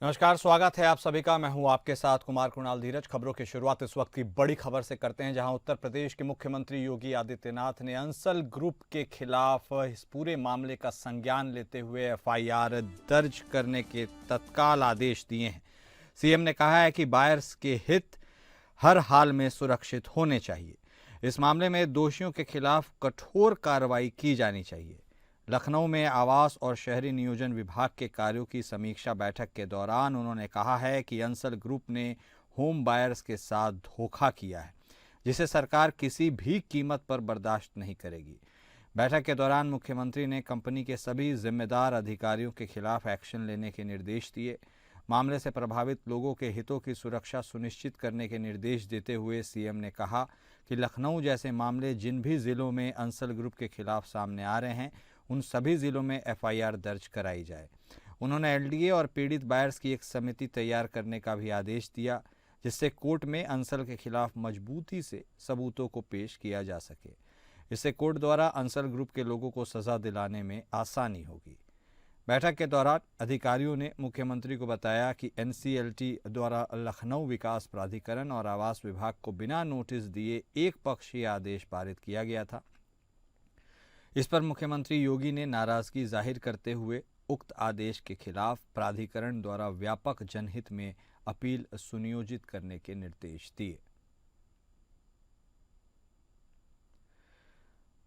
नमस्कार, स्वागत है आप सभी का। मैं हूं आपके साथ कुमार कुणाल धीरज। खबरों की शुरुआत इस वक्त की बड़ी खबर से करते हैं, जहां उत्तर प्रदेश के मुख्यमंत्री योगी आदित्यनाथ ने अंसल ग्रुप के खिलाफ इस पूरे मामले का संज्ञान लेते हुए एफआईआर दर्ज करने के तत्काल आदेश दिए हैं। सीएम ने कहा है कि बायर्स के हित हर हाल में सुरक्षित होने चाहिए। इस मामले में दोषियों के खिलाफ कठोर कार्रवाई की जानी चाहिए। लखनऊ में आवास और शहरी नियोजन विभाग के कार्यों की समीक्षा बैठक के दौरान उन्होंने कहा है कि अंसल ग्रुप ने होम बायर्स के साथ धोखा किया है, जिसे सरकार किसी भी कीमत पर बर्दाश्त नहीं करेगी। बैठक के दौरान मुख्यमंत्री ने कंपनी के सभी जिम्मेदार अधिकारियों के खिलाफ एक्शन लेने के निर्देश दिए। मामले से प्रभावित लोगों के हितों की सुरक्षा सुनिश्चित करने के निर्देश देते हुए सीएम ने कहा कि लखनऊ जैसे मामले जिन भी जिलों में अंसल ग्रुप के खिलाफ सामने आ रहे हैं, उन सभी जिलों में एफआईआर दर्ज कराई जाए। उन्होंने एलडीए और पीड़ित बायर्स की एक समिति तैयार करने का भी आदेश दिया, जिससे कोर्ट में अंसल के खिलाफ मजबूती से सबूतों को पेश किया जा सके। इससे कोर्ट द्वारा अंसल ग्रुप के लोगों को सजा दिलाने में आसानी होगी। बैठक के दौरान अधिकारियों ने मुख्यमंत्री को बताया कि एनसीएलटी द्वारा लखनऊ विकास प्राधिकरण और आवास विभाग को बिना नोटिस दिए एक पक्षीय आदेश पारित किया गया था। इस पर मुख्यमंत्री योगी ने नाराजगी जाहिर करते हुए उक्त आदेश के खिलाफ प्राधिकरण द्वारा व्यापक जनहित में अपील सुनियोजित करने के निर्देश दिए।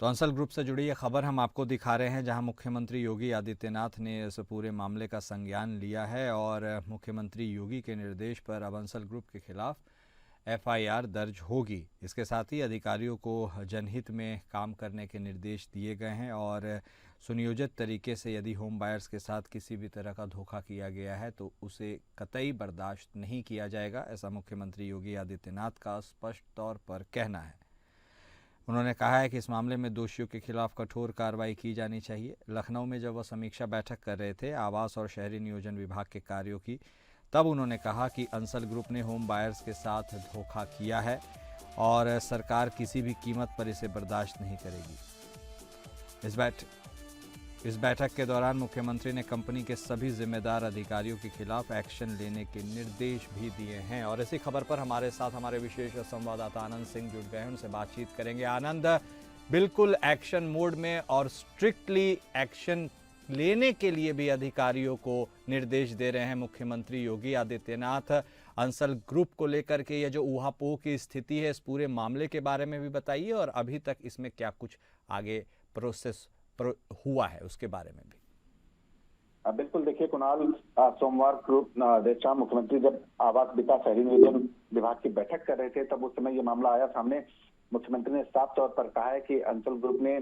तो अंसल ग्रुप से जुड़ी यह खबर हम आपको दिखा रहे हैं, जहां मुख्यमंत्री योगी आदित्यनाथ ने इस पूरे मामले का संज्ञान लिया है और मुख्यमंत्री योगी के निर्देश पर अब अंसल ग्रुप के खिलाफ एफआईआर दर्ज होगी। इसके साथ ही अधिकारियों को जनहित में काम करने के निर्देश दिए गए हैं और सुनियोजित तरीके से यदि होम बायर्स के साथ किसी भी तरह का धोखा किया गया है तो उसे कतई बर्दाश्त नहीं किया जाएगा, ऐसा मुख्यमंत्री योगी आदित्यनाथ का स्पष्ट तौर पर कहना है। उन्होंने कहा है कि इस मामले में दोषियों के खिलाफ कठोर कार्रवाई की जानी चाहिए। लखनऊ में जब वह समीक्षा बैठक कर रहे थे आवास और शहरी नियोजन विभाग के कार्यों की, तब उन्होंने कहा कि अंसल ग्रुप ने होम बायर्स के साथ धोखा किया है और सरकार किसी भी कीमत पर इसे बर्दाश्त नहीं करेगी। इस बैठक के दौरान मुख्यमंत्री ने कंपनी के सभी जिम्मेदार अधिकारियों के खिलाफ एक्शन लेने के निर्देश भी दिए हैं। और इसी खबर पर हमारे साथ हमारे विशेष संवाददाता आनंद सिंह जुड़ गए हैं, उनसे बातचीत करेंगे। आनंद, बिल्कुल एक्शन मोड में और स्ट्रिक्टली एक्शन लेने के लिए भी अधिकारियों को निर्देश दे रहे हैं मुख्यमंत्री योगी आदित्यनाथ। अंसल ग्रुप को लेकर के ये जो ऊहापोह की स्थिति है, इस पूरे मामले के बारे में भी बताइए और अभी तक इसमें क्या कुछ आगे प्रोसेस हुआ है उसके बारे में भी। बिल्कुल, देखिए कुणाल, सोमवार को देर शाम मुख्यमंत्री जब आवास विकास शहरी नियोजन विभाग की बैठक कर रहे थे, तब उस समय ये मामला आया सामने। मुख्यमंत्री ने साफ तौर पर कहा है कि अंसल ग्रुप ने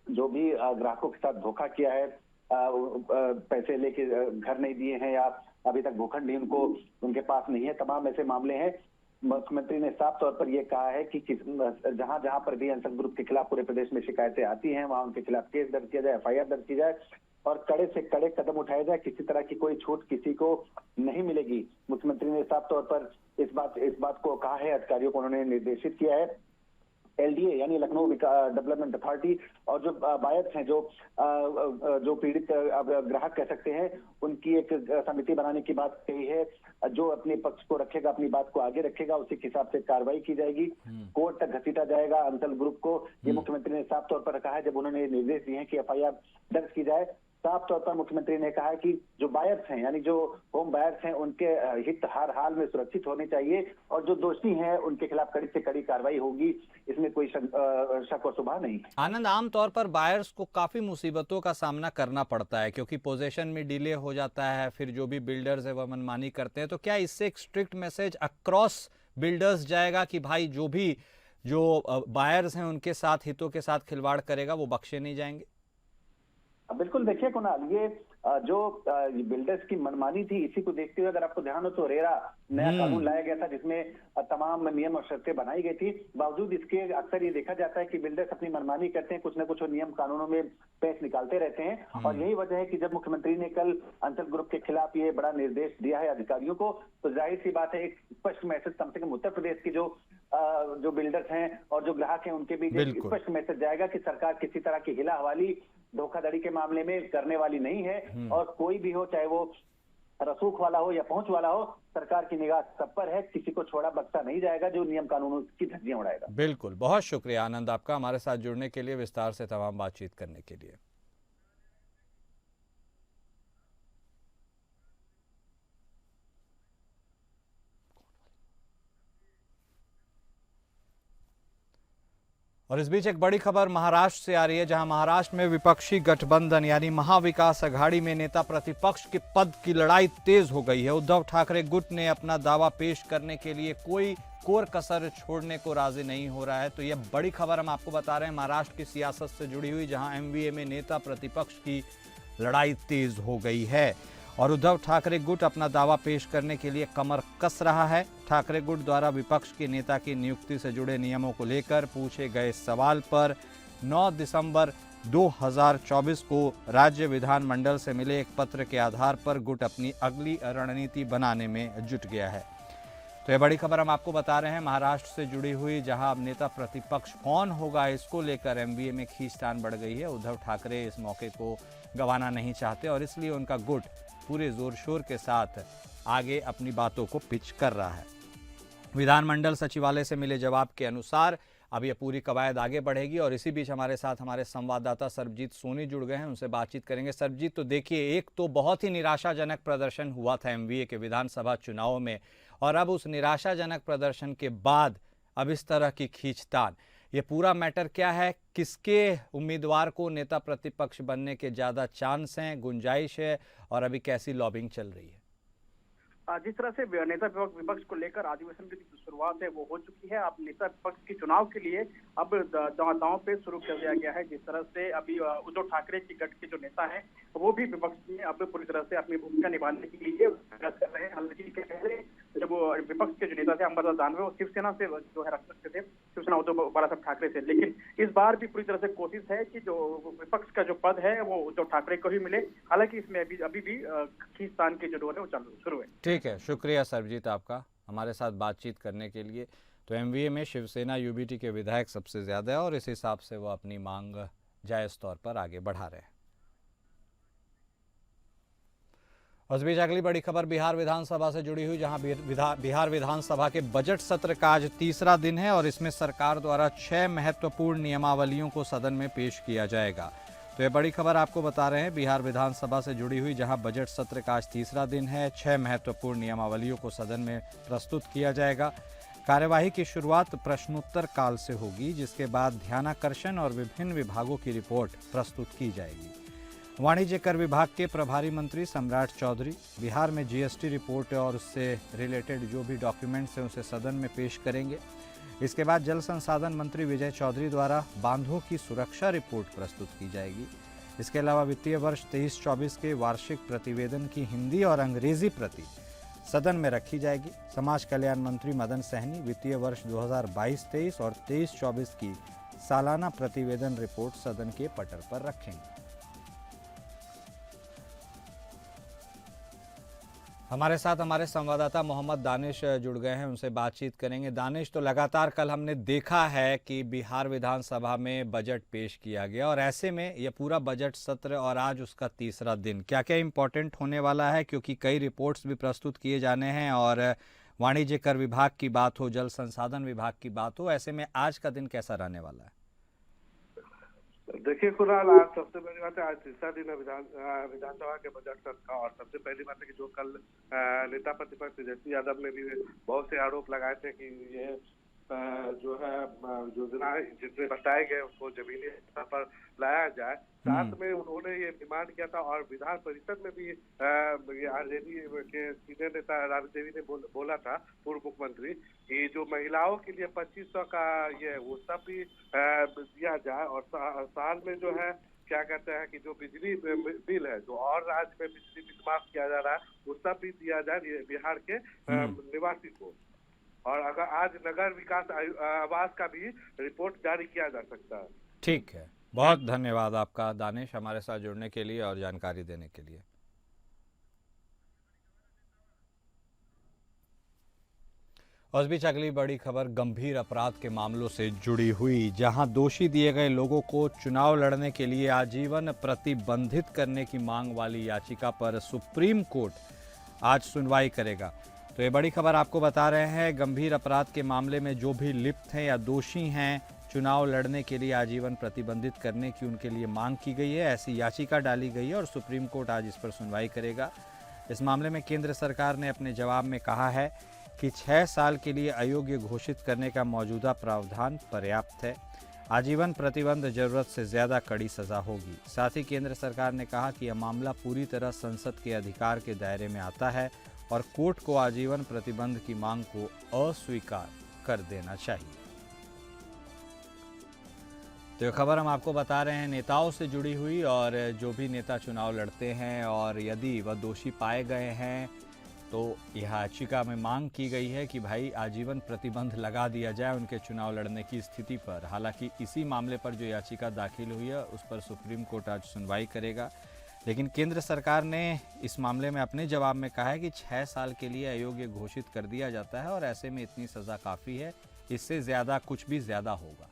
जो भी ग्राहकों के साथ धोखा किया है, पैसे लेके घर नहीं दिए हैं या अभी तक भूखंड ही उनके पास नहीं है, तमाम ऐसे मामले हैं। मुख्यमंत्री ने साफ तौर पर यह कहा है कि जहां जहां पर भी अंसल ग्रुप के खिलाफ पूरे प्रदेश में शिकायतें आती हैं, वहां उनके खिलाफ केस दर्ज किया जाए, एफआईआर दर्ज की जाए और कड़े से कड़े कदम उठाए जाए। किसी तरह की कोई छूट किसी को नहीं मिलेगी। मुख्यमंत्री ने साफ तौर पर इस बात को कहा है, अधिकारियों को उन्होंने निर्देशित किया है। एलडीए यानी लखनऊ डेवलपमेंट अथॉरिटी और जो बायर्स हैं, जो पीड़ित ग्राहक कह सकते हैं, उनकी एक समिति बनाने की बात कही है। जो अपने पक्ष को रखेगा, अपनी बात को आगे रखेगा, उसी के हिसाब से कार्रवाई की जाएगी। कोर्ट तक घसीटा जाएगा अंसल ग्रुप को, ये मुख्यमंत्री ने साफ तौर पर कहा है। जब उन्होंने निर्देश दिए हैं कि एफआईआर दर्ज की जाए, साफ तौर पर मुख्यमंत्री ने कहा है कि जो बायर्स हैं यानी जो होम बायर्स हैं, उनके हित हर हाल में सुरक्षित होने चाहिए और जो दोषी हैं उनके खिलाफ कड़ी से कड़ी कार्रवाई होगी, इसमें कोई शक और शुबा नहीं। आनंद, आमतौर पर बायर्स को काफी मुसीबतों का सामना करना पड़ता है, क्योंकि पोजीशन में डिले हो जाता है, फिर जो भी बिल्डर्स है वह मनमानी करते हैं। तो क्या इससे एक स्ट्रिक्ट मैसेज अक्रॉस बिल्डर्स जाएगा कि भाई जो बायर्स हैं उनके साथ हितों के साथ खिलवाड़ करेगा वो बख्शे नहीं जाएंगे? बिल्कुल, देखिए कुणाल, ये जो बिल्डर्स की मनमानी थी, इसी को देखते हुए अगर आपको ध्यान हो तो रेरा नया कानून लाया गया था, जिसमें तमाम नियम और शर्तें बनाई गई थी। बावजूद इसके अक्सर ये देखा जाता है कि बिल्डर्स अपनी मनमानी करते हैं, कुछ न कुछ नियम कानूनों में पेच निकालते रहते हैं। और यही वजह है कि जब मुख्यमंत्री ने कल अंसल ग्रुप के खिलाफ ये बड़ा निर्देश दिया है अधिकारियों को, तो जाहिर सी बात है एक स्पष्ट मैसेज कम से कम उत्तर प्रदेश की जो बिल्डर्स हैं और जो ग्राहक हैं उनके बीच एक स्पष्ट मैसेज जाएगा कि सरकार किसी तरह की हिला हवाली, धोखाधड़ी के मामले में करने वाली नहीं है। और कोई भी हो, चाहे वो रसूख वाला हो या पहुंच वाला हो, सरकार की निगाह सब पर है। किसी को छोड़ा बख्शा नहीं जाएगा जो नियम कानून की धज्जियां उड़ाएगा। बिल्कुल, बहुत शुक्रिया आनंद आपका हमारे साथ जुड़ने के लिए, विस्तार से तमाम बातचीत करने के लिए। और इस बीच एक बड़ी खबर महाराष्ट्र से आ रही है, जहां महाराष्ट्र में विपक्षी गठबंधन यानी महाविकास अघाड़ी में नेता प्रतिपक्ष के पद की लड़ाई तेज हो गई है। उद्धव ठाकरे गुट ने अपना दावा पेश करने के लिए कोई कोर कसर छोड़ने को राजी नहीं हो रहा है। तो यह बड़ी खबर हम आपको बता रहे हैं महाराष्ट्र की सियासत से जुड़ी हुई, जहां एमवीए में नेता प्रतिपक्ष की लड़ाई तेज हो गई है और उद्धव ठाकरे गुट अपना दावा पेश करने के लिए कमर कस रहा है। ठाकरे गुट द्वारा विपक्ष के नेता की नियुक्ति से जुड़े नियमों को लेकर पूछे गए सवाल पर 9 दिसंबर 2024 को राज्य विधानमंडल से मिले एक पत्र के आधार पर गुट अपनी अगली रणनीति बनाने में जुट गया है। तो यह बड़ी खबर हम आपको बता रहे हैं महाराष्ट्र से जुड़ी हुई, जहां अब नेता प्रतिपक्ष कौन होगा इसको लेकर एमवीए में खींचतान बढ़ गई है। उद्धव ठाकरे इस मौके को गंवाना नहीं चाहते और इसलिए उनका गुट पूरे जोर शोर के साथ आगे अपनी बातों को पिच कर रहा है। विधानमंडल सचिवालय से मिले जवाब के अनुसार अब यह पूरी कवायद आगे बढ़ेगी और इसी बीच हमारे साथ हमारे संवाददाता सरबजीत सोनी जुड़ गए हैं, उनसे बातचीत करेंगे। सरबजीत, तो देखिए, एक तो बहुत ही निराशाजनक प्रदर्शन हुआ था एमवीए के विधानसभा चुनाव में और अब उस निराशाजनक प्रदर्शन के बाद अब इस तरह की खींचतान, ये पूरा मैटर क्या है? किसके उम्मीदवार को नेता प्रतिपक्ष बनने के ज़्यादा चांस हैं, गुंजाइश है और अभी कैसी लॉबिंग चल रही है? जिस तरह से नेता विपक्ष को लेकर अधिवेशन की जो शुरुआत है वो हो चुकी है। अब नेता विपक्ष के चुनाव के लिए अब दांव पे शुरू कर दिया गया है। जिस तरह से अभी उद्धव ठाकरे की गठ के जो नेता हैं वो भी विपक्ष में अब पूरी तरह से अपनी भूमिका निभाने के लिए प्रयास कर रहे हैं। हालांकि पहले जब विपक्ष के जो नेता थे अंबरदास दानवे, वो शिवसेना से जो है रख सकते थे, शिवसेना उद्धव बालासाहेब ठाकरे से, लेकिन इस बार भी पूरी तरह से कोशिश है कि जो विपक्ष का जो पद है वो उद्धव ठाकरे को ही मिले। हालांकि इसमें अभी भी खींचतान की जो दौर है वो शुरू है। ठीक है, शुक्रिया सरबजीत आपका हमारे साथ बातचीत करने के लिए। तो एमवीए में शिवसेना यूबीटी के विधायक सबसे ज्यादा है और इस हिसाब से वो अपनी मांग जायज तौर पर आगे बढ़ा रहे हैं। उस बीच अगली बड़ी खबर बिहार विधानसभा से जुड़ी हुई, जहां बिहार विधानसभा के बजट सत्र का आज तीसरा दिन है और इसमें सरकार द्वारा 6 महत्वपूर्ण नियमावलियों को सदन में पेश किया जाएगा। तो ये बड़ी खबर आपको बता रहे हैं बिहार विधानसभा से जुड़ी हुई, जहां बजट सत्र का आज तीसरा दिन है। 6 महत्वपूर्ण नियमावलियों को सदन में प्रस्तुत किया जाएगा। कार्यवाही की शुरुआत प्रश्नोत्तर काल से होगी, जिसके बाद ध्यानाकर्षण और विभिन्न विभागों की रिपोर्ट प्रस्तुत की जाएगी। वाणिज्य कर विभाग के प्रभारी मंत्री सम्राट चौधरी बिहार में जीएसटी रिपोर्ट और उससे रिलेटेड जो भी डॉक्यूमेंट्स हैं उसे सदन में पेश करेंगे। इसके बाद जल संसाधन मंत्री विजय चौधरी द्वारा बांधों की सुरक्षा रिपोर्ट प्रस्तुत की जाएगी। इसके अलावा वित्तीय वर्ष 23-24 के वार्षिक प्रतिवेदन की हिंदी और अंग्रेजी प्रति सदन में रखी जाएगी। समाज कल्याण मंत्री मदन सहनी वित्तीय वर्ष 2022-23 और 23-24 की सालाना प्रतिवेदन रिपोर्ट सदन के पटल पर रखेंगे। हमारे साथ हमारे संवाददाता मोहम्मद दानिश जुड़ गए हैं, उनसे बातचीत करेंगे। दानिश, तो लगातार कल हमने देखा है कि बिहार विधानसभा में बजट पेश किया गया और ऐसे में यह पूरा बजट सत्र और आज उसका तीसरा दिन, क्या क्या इम्पोर्टेंट होने वाला है? क्योंकि कई रिपोर्ट्स भी प्रस्तुत किए जाने हैं और वाणिज्य कर विभाग की बात हो, जल संसाधन विभाग की बात हो, ऐसे में आज का दिन कैसा रहने वाला है? देखिए कुणाल, आज सबसे पहली बात है, आज तीसरा दिन है विधानसभा के बजट सत्र का और सबसे पहली बात है कि जो कल नेता प्रतिपक्ष तेजस्वी यादव ने भी बहुत से आरोप लगाए थे कि ये जो है योजना जितने बताए गए उसको जमीनी स्तर पर लाया जाए। साथ में उन्होंने ये डिमांड किया था और विधान परिषद में भी ये आरजेडी के सीनियर नेता राबड़ी देवी ने बोला था, पूर्व मुख्यमंत्री, कि जो महिलाओं के लिए 2500 का ये वो सब भी दिया जाए और साल में जो है क्या कहते हैं कि जो बिजली बिल है जो और राज्य में बिजली बिल माफ किया जा रहा है वो सब भी दिया जाए बिहार के निवासी को। और अगर आज नगर विकास आवास का भी रिपोर्ट जारी किया जा सकता है। ठीक है, बहुत धन्यवाद आपका दानिश हमारे साथ जुड़ने के लिए और जानकारी देने के लिए। और इस बीच अगली बड़ी खबर गंभीर अपराध के मामलों से जुड़ी हुई, जहां दोषी दिए गए लोगों को चुनाव लड़ने के लिए आजीवन प्रतिबंधित करने की मांग वाली याचिका पर सुप्रीम कोर्ट आज सुनवाई करेगा। तो ये बड़ी खबर आपको बता रहे हैं, गंभीर अपराध के मामले में जो भी लिप्त हैं या दोषी हैं, चुनाव लड़ने के लिए आजीवन प्रतिबंधित करने की उनके लिए मांग की गई है। ऐसी याचिका डाली गई है और सुप्रीम कोर्ट आज इस पर सुनवाई करेगा। इस मामले में केंद्र सरकार ने अपने जवाब में कहा है कि 6 साल के लिए अयोग्य घोषित करने का मौजूदा प्रावधान पर्याप्त है। आजीवन प्रतिबंध जरूरत से ज़्यादा कड़ी सज़ा होगी। साथ ही केंद्र सरकार ने कहा कि यह मामला पूरी तरह संसद के अधिकार के दायरे में आता है और कोर्ट को आजीवन प्रतिबंध की मांग को अस्वीकार कर देना चाहिए। तो ये खबर हम आपको बता रहे हैं नेताओं से जुड़ी हुई, और जो भी नेता चुनाव लड़ते हैं और यदि वह दोषी पाए गए हैं तो यह याचिका में मांग की गई है कि भाई आजीवन प्रतिबंध लगा दिया जाए उनके चुनाव लड़ने की स्थिति पर। हालांकि इसी मामले पर जो याचिका दाखिल हुई है उस पर सुप्रीम कोर्ट आज सुनवाई करेगा, लेकिन केंद्र सरकार ने इस मामले में अपने जवाब में कहा है कि 6 साल के लिए अयोग्य घोषित कर दिया जाता है और ऐसे में इतनी सज़ा काफ़ी है, इससे ज़्यादा कुछ भी ज़्यादा होगा।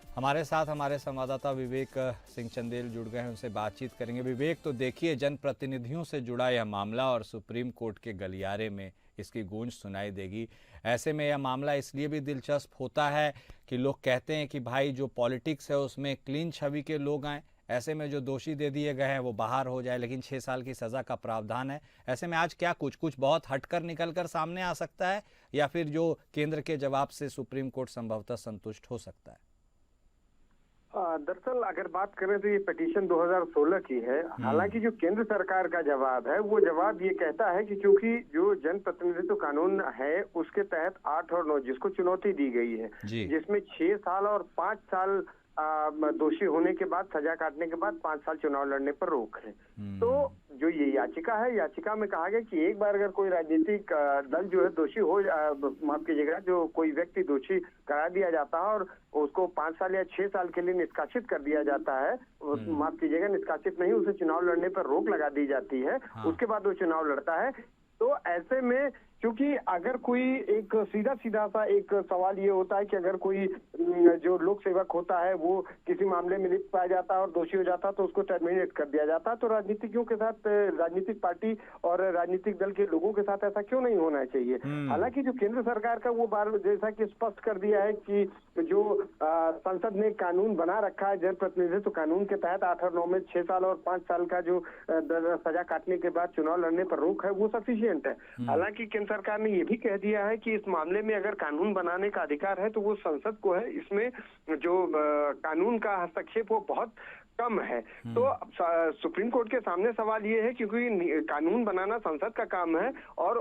हमारे साथ हमारे संवाददाता विवेक सिंह चंदेल जुड़ गए हैं, उनसे बातचीत करेंगे। विवेक, तो देखिए जनप्रतिनिधियों से जुड़ा यह मामला और सुप्रीम कोर्ट के गलियारे में इसकी गूंज सुनाई देगी। ऐसे में यह मामला इसलिए भी दिलचस्प होता है कि लोग कहते हैं कि भाई जो पॉलिटिक्स है उसमें क्लीन छवि के लोग आएँ, ऐसे में जो दोषी दे दिए गए हैं वो बाहर हो जाए, लेकिन 6 साल की सज़ा का प्रावधान है। ऐसे में आज क्या कुछ बहुत हटकर निकल कर सामने आ सकता है, या फिर जो केंद्र के जवाब से सुप्रीम कोर्ट संभवतः संतुष्ट हो सकता है? दरअसल अगर बात करें तो ये पिटीशन 2016 की है। हालांकि जो केंद्र सरकार का जवाब है वो जवाब ये कहता है कि क्योंकि जो जनप्रतिनिधित्व कानून है उसके तहत 8 और 9 जिसको चुनौती दी गई है, जिसमें 6 साल और 5 साल दोषी होने के बाद, सजा काटने के बाद 5 साल चुनाव लड़ने पर रोक है। तो जो ये याचिका है, याचिका में कहा गया कि एक बार अगर कोई राजनीतिक दल जो है दोषी हो, माफ कीजिएगा, जो कोई व्यक्ति दोषी करा दिया जाता है और उसको 5 साल या 6 साल के लिए निष्कासित कर दिया जाता है, माफ कीजिएगा निष्कासित नहीं, उसे चुनाव लड़ने पर रोक लगा दी जाती है, उसके बाद वो चुनाव लड़ता है। तो ऐसे में क्योंकि अगर कोई एक सीधा सा एक सवाल ये होता है कि अगर कोई जो लोक सेवक होता है वो किसी मामले में लिप्त पाया जाता है और दोषी हो जाता है तो उसको टर्मिनेट कर दिया जाता है। तो राजनीतिज्ञों के साथ, राजनीतिक पार्टी और राजनीतिक दल के लोगों के साथ ऐसा क्यों नहीं होना चाहिए? हालांकि जो केंद्र सरकार का वो बार जैसा कि स्पष्ट कर दिया है कि जो संसद ने कानून बना रखा है जनप्रतिनिधित्व कानून के तहत 8 और 9 में 6 साल और 5 साल का जो सजा काटने के बाद चुनाव लड़ने पर रोक है वो सफिशिएंट है। हालांकि सरकार ने ये भी कह दिया है कि इस मामले में अगर कानून बनाने का अधिकार है तो वो संसद को है, इसमें जो कानून का हस्तक्षेप वो बहुत कम है। तो सुप्रीम कोर्ट के सामने सवाल ये है क्योंकि कानून बनाना संसद का काम है और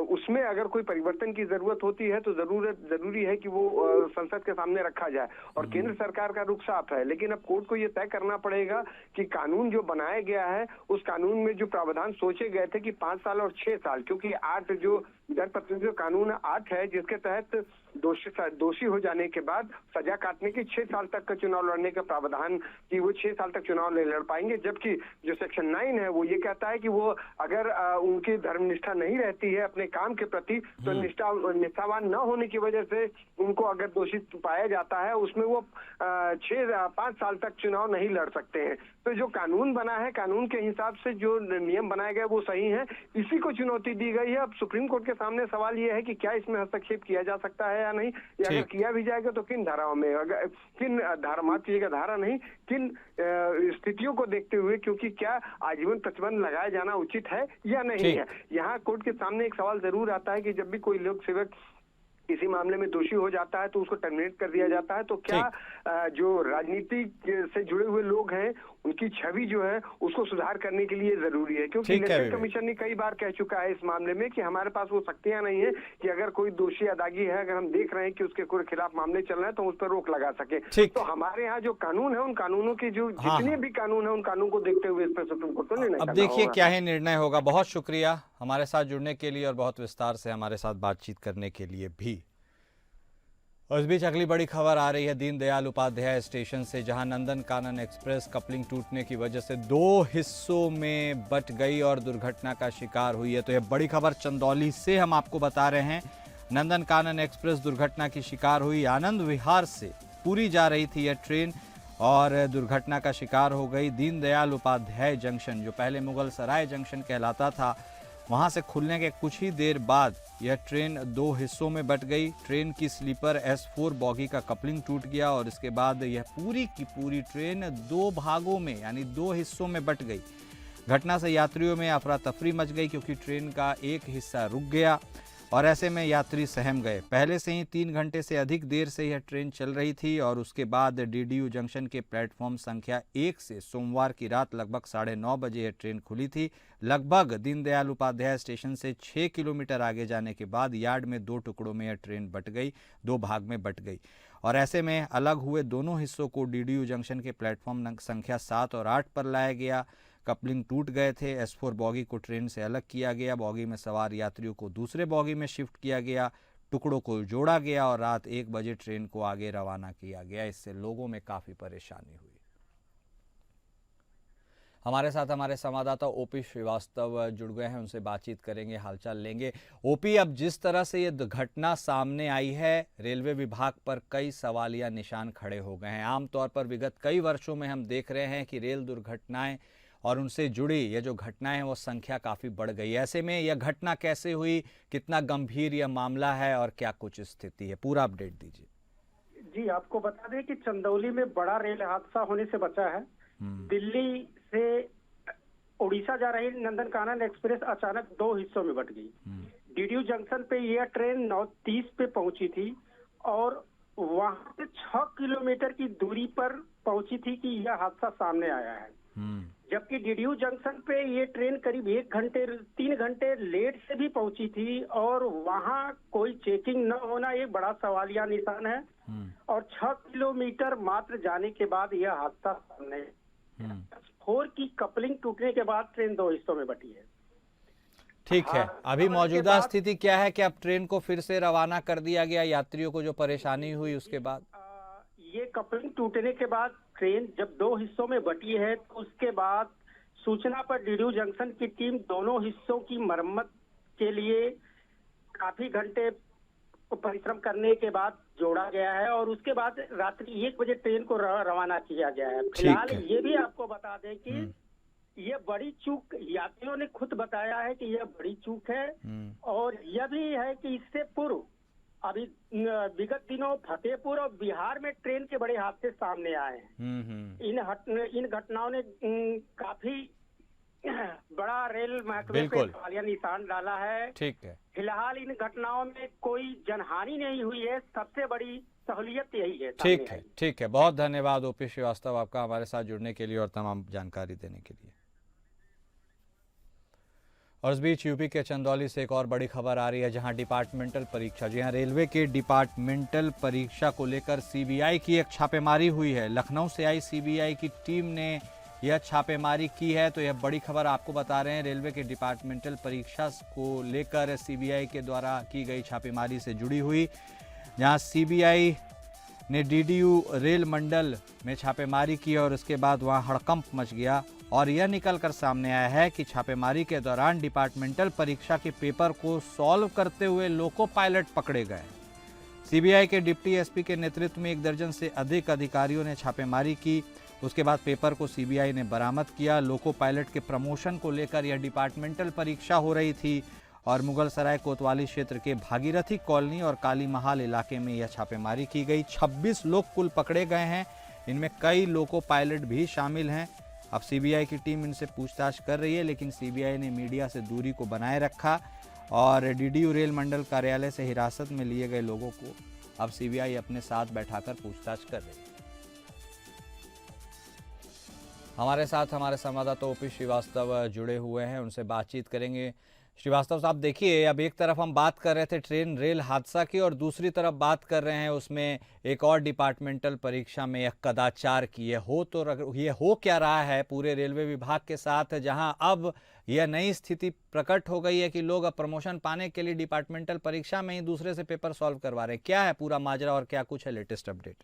उसमें अगर कोई परिवर्तन की जरूरत होती है तो जरूरी है कि वो संसद के सामने रखा जाए और केंद्र सरकार का रुख साफ है। लेकिन अब कोर्ट को ये तय करना पड़ेगा कि कानून जो बनाया गया है उस कानून में जो प्रावधान सोचे गए थे कि 5 साल और 6 साल, क्योंकि 8 जो जनप्रतिनिधित्व कानून 8 है जिसके तहत दोषी हो जाने के बाद सजा काटने की 6 साल तक का चुनाव लड़ने का प्रावधान कि वो 6 साल तक चुनाव नहीं लड़ पाएंगे, जबकि जो सेक्शन 9 है वो ये कहता है कि वो अगर उनकी धर्मनिष्ठा नहीं रहती है अपने काम के प्रति तो निष्ठावान न होने की वजह से उनको अगर दोषी पाया जाता है उसमें वो 5 साल तक चुनाव नहीं लड़ सकते हैं। तो जो कानून बना है, कानून के हिसाब से जो नियम बनाए गए वो सही है, इसी को चुनौती दी गई है। अब सुप्रीम कोर्ट के सामने सवाल ये है कि क्या इसमें हस्तक्षेप किया जा सकता है या नहीं, या अगर किया भी जाएगा तो किन धाराओं में, अगर किन धारा, माफ कीजिएगा धारा नहीं, किन स्थितियों को देखते हुए, क्योंकि क्या आजीवन प्रतिबंध लगाया जाना उचित है या नहीं है। यहाँ कोर्ट के सामने एक सवाल जरूर आता है कि जब भी कोई लोक सेवक इसी मामले में दोषी हो जाता है तो उसको टर्मिनेट कर दिया जाता है, तो क्या जो राजनीति से जुड़े हुए लोग हैं उनकी छवि जो है उसको सुधार करने के लिए जरूरी है, क्योंकि इलेक्शन कमीशन ने कई बार कह चुका है इस मामले में कि हमारे पास वो शक्तियां नहीं है कि अगर कोई दोषी अदागी है, अगर हम देख रहे हैं कि उसके कोई खिलाफ मामले चल रहे हैं तो उस पर रोक लगा सके। तो हमारे यहाँ जो कानून है उन कानूनों की जो जितने भी कानून है उन कानून को देखते हुए इस पर सुप्रीम कोर्ट को निर्णय करना होगा। अब देखिए क्या ही निर्णय होगा। बहुत शुक्रिया हमारे साथ जुड़ने के लिए और बहुत विस्तार से हमारे साथ बातचीत करने के लिए भी। और इस बीच अगली बड़ी खबर आ रही है दीनदयाल उपाध्याय स्टेशन से, जहां नंदन कानन एक्सप्रेस कपलिंग टूटने की वजह से 2 हिस्सों में बट गई और दुर्घटना का शिकार हुई है। तो यह बड़ी खबर चंदौली से हम आपको बता रहे हैं। नंदन कानन एक्सप्रेस दुर्घटना की शिकार हुई। आनंद विहार से पुरी जा रही थी यह ट्रेन और दुर्घटना का शिकार हो गई। दीनदयाल उपाध्याय जंक्शन, जो पहले मुगल सराय जंक्शन कहलाता था, वहां से खुलने के कुछ ही देर बाद यह ट्रेन 2 हिस्सों में बंट गई। ट्रेन की स्लीपर S4 बॉगी का कपलिंग टूट गया और इसके बाद यह पूरी की पूरी ट्रेन 2 भागों में यानी 2 हिस्सों में बंट गई। घटना से यात्रियों में अफरा तफरी मच गई क्योंकि ट्रेन का एक हिस्सा रुक गया और ऐसे में यात्री सहम गए। पहले से ही 3 घंटे से अधिक देर से यह ट्रेन चल रही थी और उसके बाद DDU जंक्शन के प्लेटफॉर्म संख्या 1 से सोमवार की रात लगभग 9:30 बजे यह ट्रेन खुली थी। लगभग दीनदयाल उपाध्याय स्टेशन से 6 किलोमीटर आगे जाने के बाद यार्ड में 2 टुकड़ों में यह ट्रेन बट गई, 2 भाग में बट गई और ऐसे में अलग हुए दोनों हिस्सों को DDU जंक्शन के प्लेटफॉर्म संख्या 7 और 8 पर लाया गया। कपलिंग टूट गए थे। S4 बॉगी को ट्रेन से अलग किया गया। बॉगी में सवार यात्रियों को दूसरे बॉगी में शिफ्ट किया गया। टुकड़ों को जोड़ा गया और रात 1 बजे ट्रेन को आगे रवाना किया गया। इससे लोगों में काफ़ी परेशानी हुई। हमारे साथ हमारे संवाददाता OP श्रीवास्तव जुड़ गए हैं, उनसे बातचीत करेंगे, हालचाल लेंगे। OP, अब जिस तरह से ये घटना सामने आई है, रेलवे विभाग पर कई सवालिया निशान खड़े हो गए हैं। आमतौर पर विगत कई वर्षों में हम देख रहे हैं कि रेल दुर्घटनाएं और उनसे जुड़ी ये जो घटनाएं हैं वो संख्या काफ़ी बढ़ गई। ऐसे में यह घटना कैसे हुई, कितना गंभीर यह मामला है और क्या कुछ स्थिति है, पूरा अपडेट दीजिए। जी, आपको बता दें कि चंदौली में बड़ा रेल हादसा होने से बचा है। दिल्ली से उड़ीसा जा रही नंदन कानन एक्सप्रेस अचानक 2 हिस्सों में बट गई। DDU जंक्शन पे यह ट्रेन 9:30 पे पहुंची थी और वहां से 6 किलोमीटर की दूरी पर पहुंची थी कि यह हादसा सामने आया है। जबकि DDU जंक्शन पे ये ट्रेन करीब 3 घंटे लेट से भी पहुंची थी और वहां कोई चेकिंग न होना एक बड़ा सवालिया निशान है। और 6 किलोमीटर मात्र जाने के बाद यह हादसा सामने 4 की कपलिंग टूटने के बाद ट्रेन 2 हिस्सों में बटी है। ठीक है, अभी मौजूदा स्थिति क्या है कि अब ट्रेन को फिर से रवाना कर दिया गया, यात्रियों को जो परेशानी हुई उसके बाद? ये कपलिंग टूटने के बाद ट्रेन जब 2 हिस्सों में बटी है तो उसके बाद सूचना पर DDU जंक्शन की टीम दोनों हिस्सों की मरम्मत के लिए काफी घंटे परिश्रम करने के बाद जोड़ा गया है और उसके बाद रात्रि 1 बजे ट्रेन को रवाना किया गया है। फिलहाल ये भी आपको बता दें कि ये बड़ी चूक, यात्रियों ने खुद बताया है कि यह बड़ी चूक है और यह भी है कि इससे पूर्व अभी विगत दिनों फतेहपुर और बिहार में ट्रेन के बड़े हादसे सामने आए हैं। इन घटनाओं ने काफी बड़ा रेल महकमे पे सवालिया निशान डाला है। ठीक है, फिलहाल इन घटनाओं में कोई जनहानि नहीं हुई है, सबसे बड़ी सहूलियत यही है। ठीक है, बहुत धन्यवाद OP श्रीवास्तव आपका हमारे साथ जुड़ने के लिए और तमाम जानकारी देने के लिए। और इस बीच यूपी के चंदौली से एक और बड़ी खबर आ रही है, जहां डिपार्टमेंटल परीक्षा, जी हां, रेलवे के डिपार्टमेंटल परीक्षा को लेकर CBI की एक छापेमारी हुई है। लखनऊ से आई CBI की टीम ने यह छापेमारी की है। तो यह बड़ी खबर आपको बता रहे हैं, रेलवे के डिपार्टमेंटल परीक्षा को लेकर CBI के द्वारा की गई छापेमारी से जुड़ी हुई, जहां CBI ने DDU रेल मंडल में छापेमारी की और उसके बाद वहां हड़कंप मच गया और यह निकलकर सामने आया है कि छापेमारी के दौरान डिपार्टमेंटल परीक्षा के पेपर को सॉल्व करते हुए लोको पायलट पकड़े गए। CBI के डिप्टी SP के नेतृत्व में 1 दर्जन से अधिक अधिकारियों ने छापेमारी की। उसके बाद पेपर को CBI ने बरामद किया। लोको पायलट के प्रमोशन को लेकर यह डिपार्टमेंटल परीक्षा हो रही थी और मुगलसराय कोतवाली क्षेत्र के भागीरथी कॉलोनी और काली महाल इलाके में यह छापेमारी की गई। 26 लोग कुल पकड़े गए हैं, इनमें कई लोको पायलट भी शामिल हैं। अब CBI की टीम इनसे पूछताछ कर रही है, लेकिन CBI ने मीडिया से दूरी को बनाए रखा और DDU रेल मंडल कार्यालय से हिरासत में लिए गए लोगों को अब CBI अपने साथ बैठाकर पूछताछ कर रही है। हमारे साथ हमारे संवाददाता OP श्रीवास्तव जुड़े हुए हैं, उनसे बातचीत करेंगे। श्रीवास्तव साहब, देखिए, अब एक तरफ हम बात कर रहे थे ट्रेन रेल हादसा की और दूसरी तरफ बात कर रहे हैं उसमें एक और डिपार्टमेंटल परीक्षा में एक कदाचार की। ये हो क्या रहा है पूरे रेलवे विभाग के साथ, जहां अब यह नई स्थिति प्रकट हो गई है कि लोग अब प्रमोशन पाने के लिए डिपार्टमेंटल परीक्षा में ही दूसरे से पेपर सॉल्व करवा रहे हैं। क्या है पूरा माजरा और क्या कुछ है लेटेस्ट अपडेट?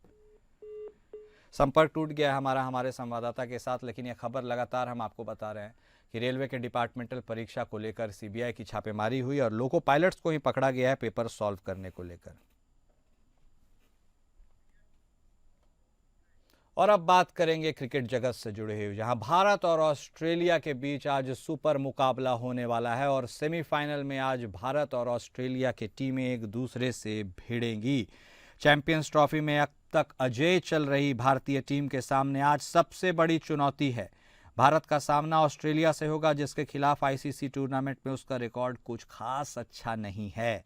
संपर्क टूट गया हमारे संवाददाता के साथ, लेकिन यह खबर लगातार हम आपको बता रहे हैं कि रेलवे के डिपार्टमेंटल परीक्षा को लेकर CBI की छापेमारी हुई और लोको पायलट्स को ही पकड़ा गया है पेपर सॉल्व करने को लेकर। और अब बात करेंगे क्रिकेट जगत से जुड़े हुए, जहां भारत और ऑस्ट्रेलिया के बीच आज सुपर मुकाबला होने वाला है और सेमीफाइनल में आज भारत और ऑस्ट्रेलिया की टीमें एक दूसरे से भिड़ेंगी। चैंपियंस ट्रॉफी में अब तक अजेय चल रही भारतीय टीम के सामने आज सबसे बड़ी चुनौती है। भारत का सामना ऑस्ट्रेलिया से होगा, जिसके खिलाफ आईसीसी टूर्नामेंट में उसका रिकॉर्ड कुछ खास अच्छा नहीं है।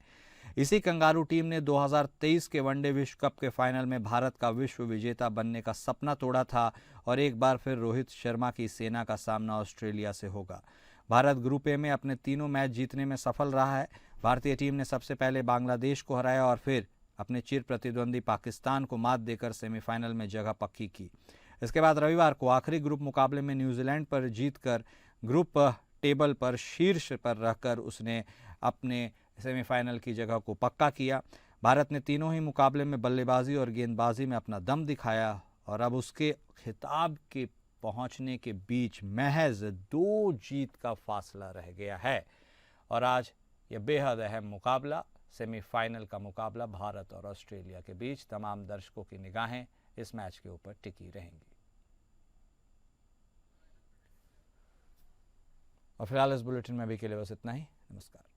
इसी कंगारू टीम ने 2023 के वनडे विश्व कप के फाइनल में भारत का विश्व विजेता बनने का सपना तोड़ा था और एक बार फिर रोहित शर्मा की सेना का सामना ऑस्ट्रेलिया से होगा। भारत ग्रुप ए में अपने तीनों मैच जीतने में सफल रहा है। भारतीय टीम ने सबसे पहले बांग्लादेश को हराया और फिर अपने चिर प्रतिद्वंदी पाकिस्तान को मात देकर सेमीफाइनल में जगह पक्की की। इसके बाद रविवार को आखिरी ग्रुप मुकाबले में न्यूजीलैंड पर जीतकर ग्रुप टेबल पर शीर्ष पर रहकर उसने अपने सेमीफाइनल की जगह को पक्का किया। भारत ने तीनों ही मुकाबले में बल्लेबाजी और गेंदबाजी में अपना दम दिखाया और अब उसके खिताब के पहुंचने के बीच महज 2 जीत का फासला रह गया है। और आज यह बेहद अहम मुकाबला, सेमीफाइनल का मुकाबला भारत और ऑस्ट्रेलिया के बीच, तमाम दर्शकों की निगाहें इस मैच के ऊपर टिकी रहेंगी। और फिलहाल इस बुलेटिन में अभी के लिए बस इतना ही। नमस्कार।